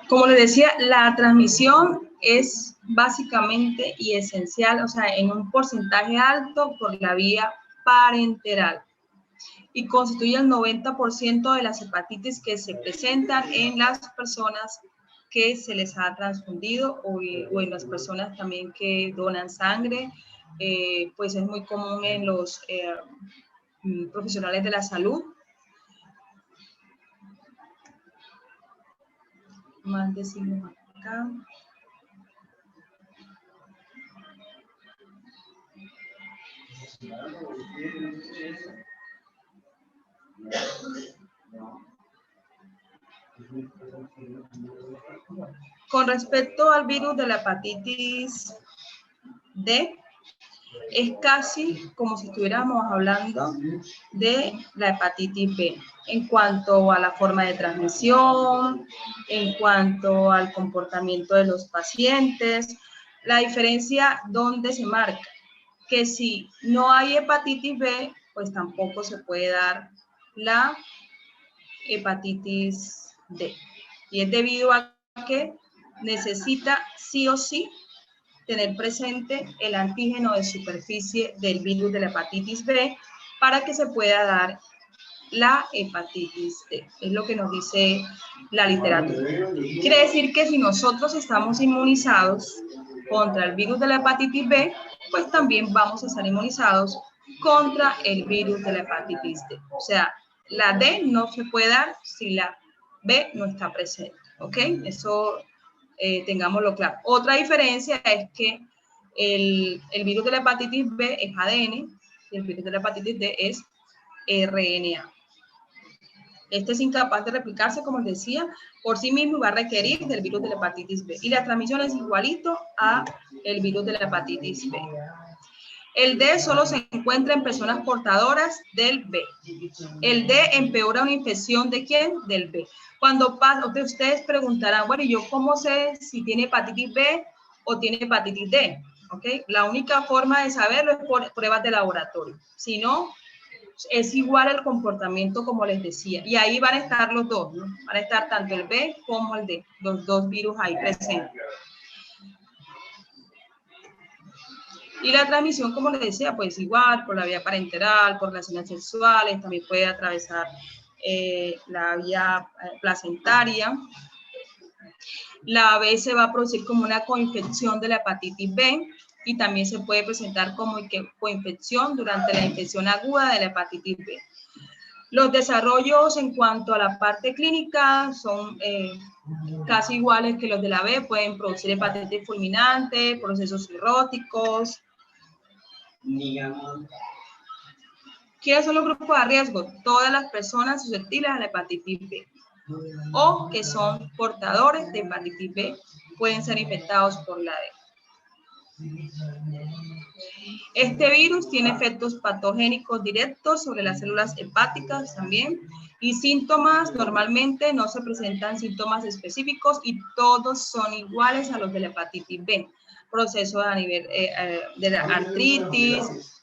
Como les decía, la transmisión es básicamente y esencial, o sea, en un porcentaje alto por la vía parenteral y constituye el 90% de las hepatitis que se presentan en las personas que se les ha transfundido o en las personas también que donan sangre, pues es muy común en los profesionales de la salud. Más decimos acá. Con respecto al virus de la hepatitis D, es casi como si estuviéramos hablando de la hepatitis B, en cuanto a la forma de transmisión, en cuanto al comportamiento de los pacientes. La diferencia donde se marca, que si no hay hepatitis B, pues tampoco se puede dar la hepatitis D. Y es debido a que necesita sí o sí tener presente el antígeno de superficie del virus de la hepatitis B para que se pueda dar la hepatitis D. Es lo que nos dice la literatura. Quiere decir que si nosotros estamos inmunizados contra el virus de la hepatitis B, pues también vamos a estar inmunizados contra el virus de la hepatitis D. O sea, la D no se puede dar si la B no está presente. ¿Ok? Eso tengámoslo claro. Otra diferencia es que el virus de la hepatitis B es ADN y el virus de la hepatitis D es RNA. Este es incapaz de replicarse, como les decía, por sí mismo y va a requerir del virus de la hepatitis B. Y la transmisión es igualito a el virus de la hepatitis B. El D solo se encuentra en personas portadoras del B. El D empeora una infección ¿de quién? Del B. Cuando pasa, ustedes preguntarán, bueno, ¿y yo cómo sé si tiene hepatitis B o tiene hepatitis D? ¿Ok? La única forma de saberlo es por pruebas de laboratorio. Si no, es igual el comportamiento como les decía. Y ahí van a estar los dos, ¿no? Van a estar tanto el B como el D, los dos virus ahí presentes. Y la transmisión, como les decía, pues igual, por la vía parenteral, por relaciones sexuales, también puede atravesar la vía placentaria. La B se va a producir como una coinfección de la hepatitis B y también se puede presentar como coinfección durante la infección aguda de la hepatitis B. Los desarrollos en cuanto a la parte clínica son casi iguales que los de la B, pueden producir hepatitis fulminante, procesos cirróticos. ¿Quiénes son los grupos de riesgo? Todas las personas susceptibles a la hepatitis B. o que son portadores de hepatitis B, pueden ser infectados por la D. Este virus tiene efectos patogénicos directos sobre las células hepáticas también, y síntomas normalmente no se presentan síntomas específicos y todos son iguales a los de la hepatitis B. Proceso a nivel de la artritis,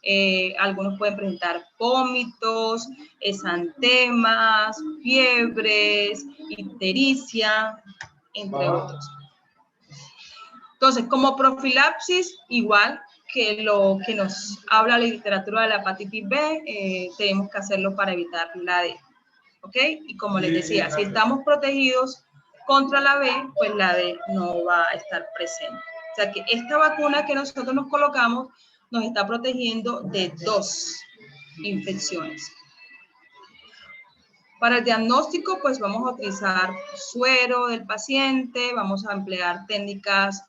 algunos pueden presentar vómitos, exantemas, fiebres, ictericia, entre otros. Entonces, como profilaxis, igual que lo que nos habla la literatura de la hepatitis B, tenemos que hacerlo para evitar la D. ¿Ok? Y como les decía, si estamos protegidos contra la B, pues la D no va a estar presente. O sea que esta vacuna que nosotros nos colocamos nos está protegiendo de 2 infecciones. Para el diagnóstico, pues vamos a utilizar suero del paciente, vamos a emplear técnicas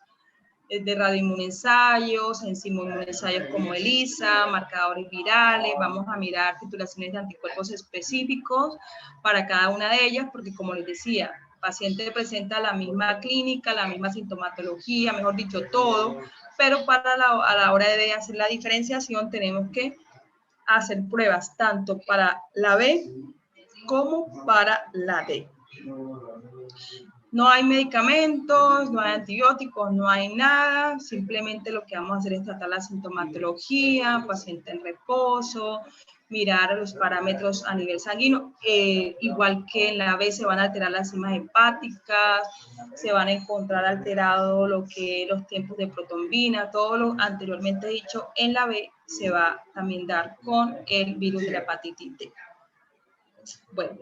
de radioinmunensayos, enzimoinmunensayos como ELISA, marcadores virales, vamos a mirar titulaciones de anticuerpos específicos para cada una de ellas, porque como les decía, el paciente presenta la misma clínica, la misma sintomatología, mejor dicho, todo, pero a la hora de hacer la diferenciación tenemos que hacer pruebas tanto para la B como para la D. No hay medicamentos, no hay antibióticos, no hay nada, simplemente lo que vamos a hacer es tratar la sintomatología, paciente en reposo, mirar los parámetros a nivel sanguíneo, igual que en la B se van a alterar las enzimas hepáticas, se van a encontrar alterado lo que los tiempos de protombina, todo lo anteriormente dicho en la B se va a también dar con el virus de la hepatitis D. Bueno.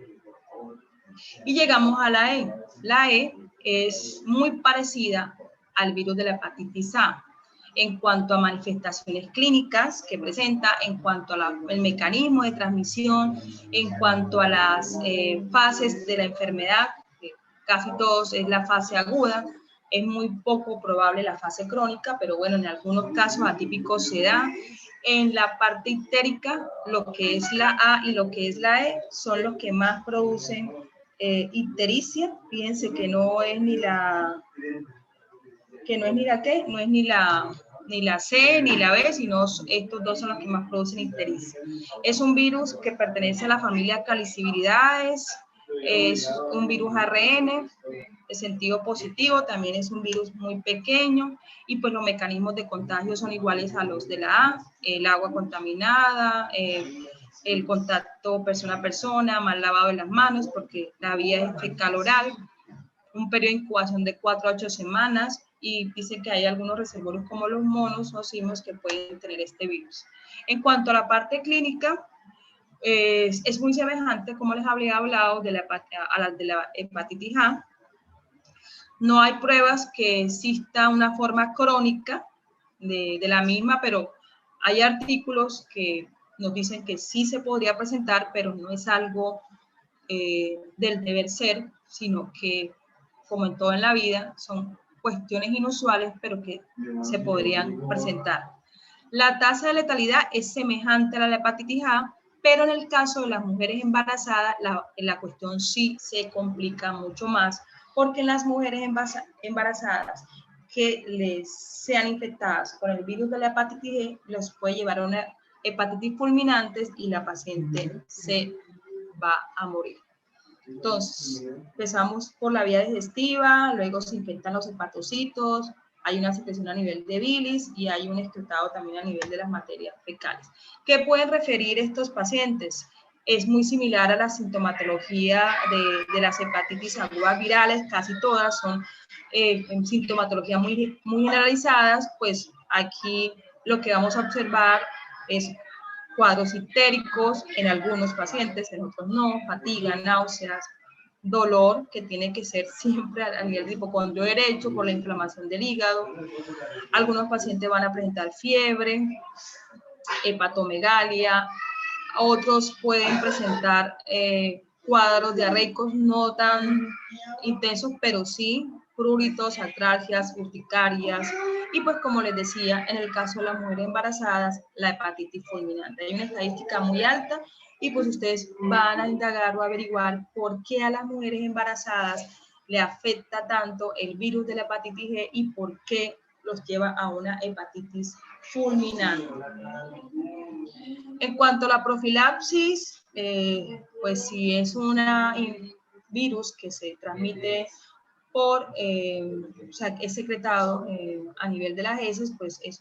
Y llegamos a la E. La E es muy parecida al virus de la hepatitis A en cuanto a manifestaciones clínicas que presenta, en cuanto al mecanismo de transmisión, en cuanto a las fases de la enfermedad, que casi todos es la fase aguda, es muy poco probable la fase crónica, pero bueno, en algunos casos atípicos se da. En la parte ictérica, lo que es la A y lo que es la E son los que más producen ictericia. Fíjense que no es ni la C ni la B, sino estos dos son los que más producen ictericia. Es un virus que pertenece a la familia Caliciviridaes, es un virus ARN de sentido positivo, también es un virus muy pequeño y pues los mecanismos de contagio son iguales a los de la A, el agua contaminada, el contacto persona a persona, mal lavado de las manos porque la vía es fecal oral, un periodo de incubación de 4 a 8 semanas y dice que hay algunos reservorios como los monos o simos que pueden tener este virus. En cuanto a la parte clínica, es muy semejante, como les había hablado, a la de la hepatitis A. No hay pruebas que exista una forma crónica de la misma, pero hay artículos que nos dicen que sí se podría presentar, pero no es algo del deber ser, sino que, como en todo en la vida, son cuestiones inusuales, pero que se podrían presentar. La tasa de letalidad es semejante a la hepatitis A, pero en el caso de las mujeres embarazadas, la cuestión sí se complica mucho más, porque en las mujeres embarazadas que les sean infectadas con el virus de la hepatitis E, los puede llevar a una hepatitis fulminante y la paciente se va a morir. Entonces, empezamos por la vía digestiva, luego se infectan los hepatocitos, hay una secreción a nivel de bilis y hay un excretado también a nivel de las materias fecales. ¿Qué pueden referir estos pacientes? Es muy similar a la sintomatología de las hepatitis agudas virales, casi todas son en sintomatología muy generalizadas, pues aquí lo que vamos a observar es cuadros ictéricos en algunos pacientes, en otros no, fatiga, náuseas, dolor, que tiene que ser siempre a nivel de hipocondrio derecho por la inflamación del hígado. Algunos pacientes van a presentar fiebre, hepatomegalia, otros pueden presentar cuadros diarreicos no tan intensos, pero sí pruritos, artralgias, urticarias, Y pues como les decía, en el caso de las mujeres embarazadas, la hepatitis fulminante. Hay una estadística muy alta y pues ustedes van a indagar o averiguar por qué a las mujeres embarazadas le afecta tanto el virus de la hepatitis G y por qué los lleva a una hepatitis fulminante. En cuanto a la profilaxis, pues si es un virus que se transmite por, o sea, es secretado a nivel de las heces, pues es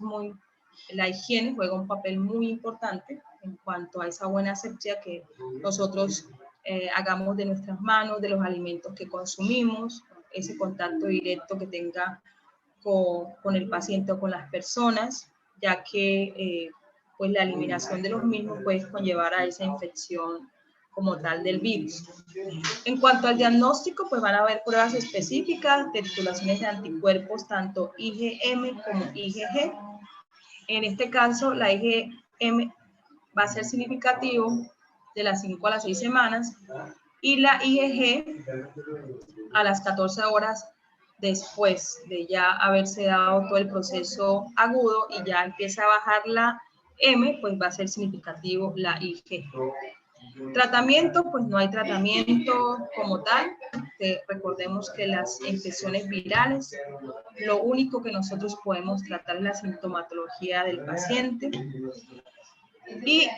la higiene juega un papel muy importante en cuanto a esa buena asepsia que nosotros hagamos de nuestras manos, de los alimentos que consumimos, ese contacto directo que tenga con el paciente o con las personas, ya que pues la eliminación de los mismos puede conllevar a esa infección como tal del virus. En cuanto al diagnóstico, pues van a haber pruebas específicas de titulaciones de anticuerpos, tanto IgM como IgG. En este caso, la IgM va a ser significativo de las 5 a las 6 semanas y la IgG a las 14 horas después de ya haberse dado todo el proceso agudo y ya empieza a bajar la M, pues va a ser significativo la IgG. Tratamiento, pues no hay tratamiento como tal. Recordemos que las infecciones virales, lo único que nosotros podemos tratar es la sintomatología del paciente y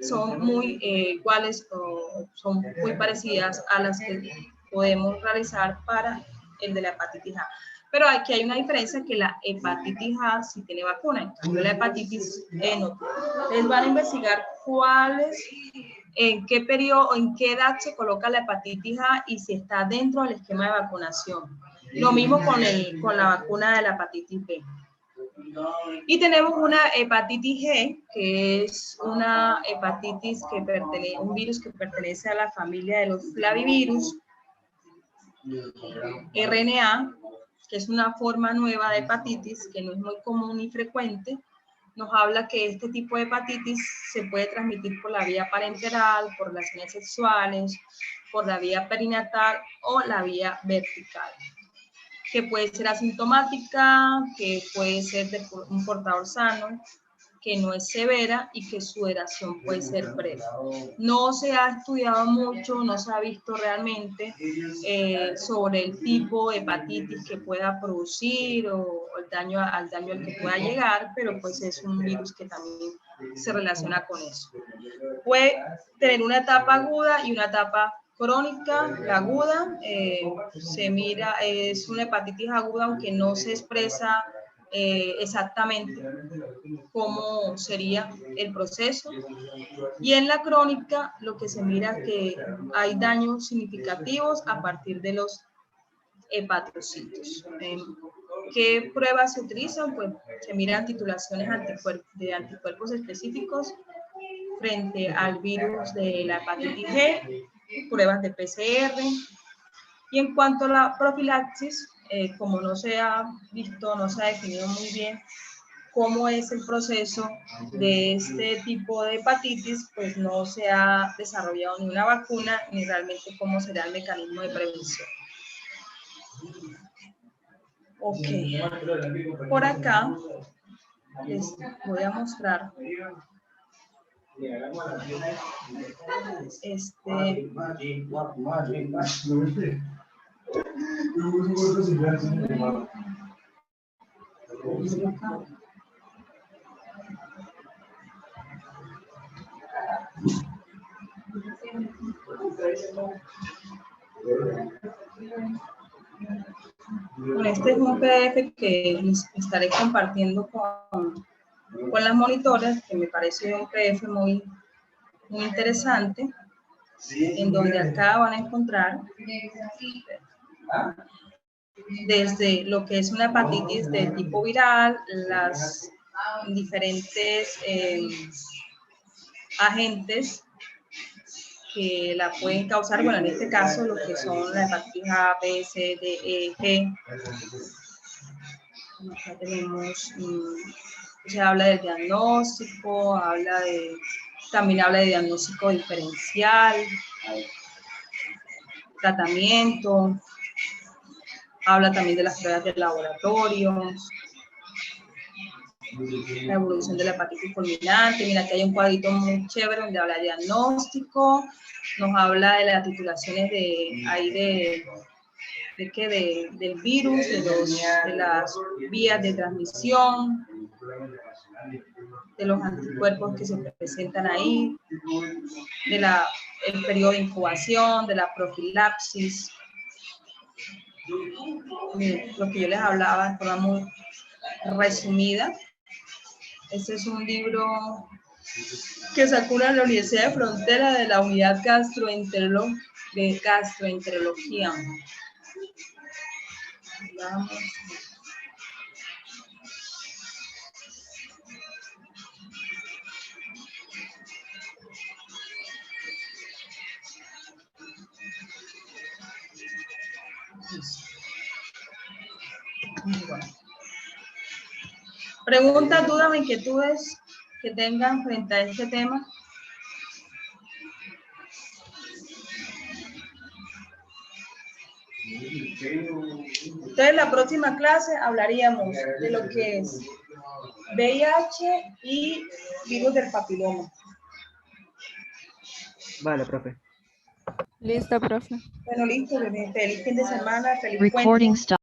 son muy iguales o son muy parecidas a las que podemos realizar para el de la hepatitis A. Pero aquí hay una diferencia, que la hepatitis A sí tiene vacuna, en cambio la hepatitis E no. Les van a investigar en qué periodo o en qué edad se coloca la hepatitis A y si está dentro del esquema de vacunación. Lo mismo con la vacuna de la hepatitis B. Y tenemos una hepatitis G, que es una hepatitis que pertenece, un virus que pertenece a la familia de los flavivirus, RNA, que es una forma nueva de hepatitis que no es muy común ni frecuente. Nos habla que este tipo de hepatitis se puede transmitir por la vía parenteral, por relaciones sexuales, por la vía perinatal o la vía vertical, que puede ser asintomática, que puede ser de un portador sano, que no es severa y que su duración puede ser breve. No se ha estudiado mucho, no se ha visto realmente sobre el tipo de hepatitis que pueda producir o el daño al que pueda llegar, pero pues es un virus que también se relaciona con eso. Puede tener una etapa aguda y una etapa crónica. La aguda se mira, es una hepatitis aguda, aunque no se expresa exactamente cómo sería el proceso. Y en la crónica lo que se mira que hay daños significativos a partir de los hepatocitos. ¿Qué pruebas se utilizan? Pues se miran titulaciones de anticuerpos específicos frente al virus de la hepatitis G, pruebas de PCR. Y en cuanto a la profilaxis, como no se ha visto, no se ha definido muy bien cómo es el proceso de este tipo de hepatitis, pues no se ha desarrollado ni una vacuna ni realmente cómo será el mecanismo de prevención. Ok, por acá les voy a mostrar este es un PDF que les estaré compartiendo con las monitoras, que me parece un PDF muy interesante, en donde acá van a encontrar desde lo que es una hepatitis de tipo viral, las diferentes agentes que la pueden causar, bueno, en este caso lo que son la hepatitis A, B, C, D, E, G. Acá tenemos, se habla del diagnóstico, también habla de diagnóstico diferencial, tratamiento, Habla también de las pruebas de laboratorio, la evolución de la hepatitis fulminante. Mira, aquí hay un cuadrito muy chévere donde habla de diagnóstico, nos habla de las titulaciones del virus, de las vías de transmisión, de los anticuerpos que se presentan ahí, el periodo de incubación, de la profilaxis. Miren, lo que yo les hablaba de forma muy resumida. Este es un libro que sacó la Universidad de Frontera de la unidad de gastroenterología. Vamos. Muy bueno. Preguntas, dudas o inquietudes que tengan frente a este tema. Entonces, en la próxima clase hablaríamos de lo que es VIH y virus del papiloma. Vale, profe. Listo, profe. Bueno, listo, feliz fin de semana, feliz Recording puente. stop.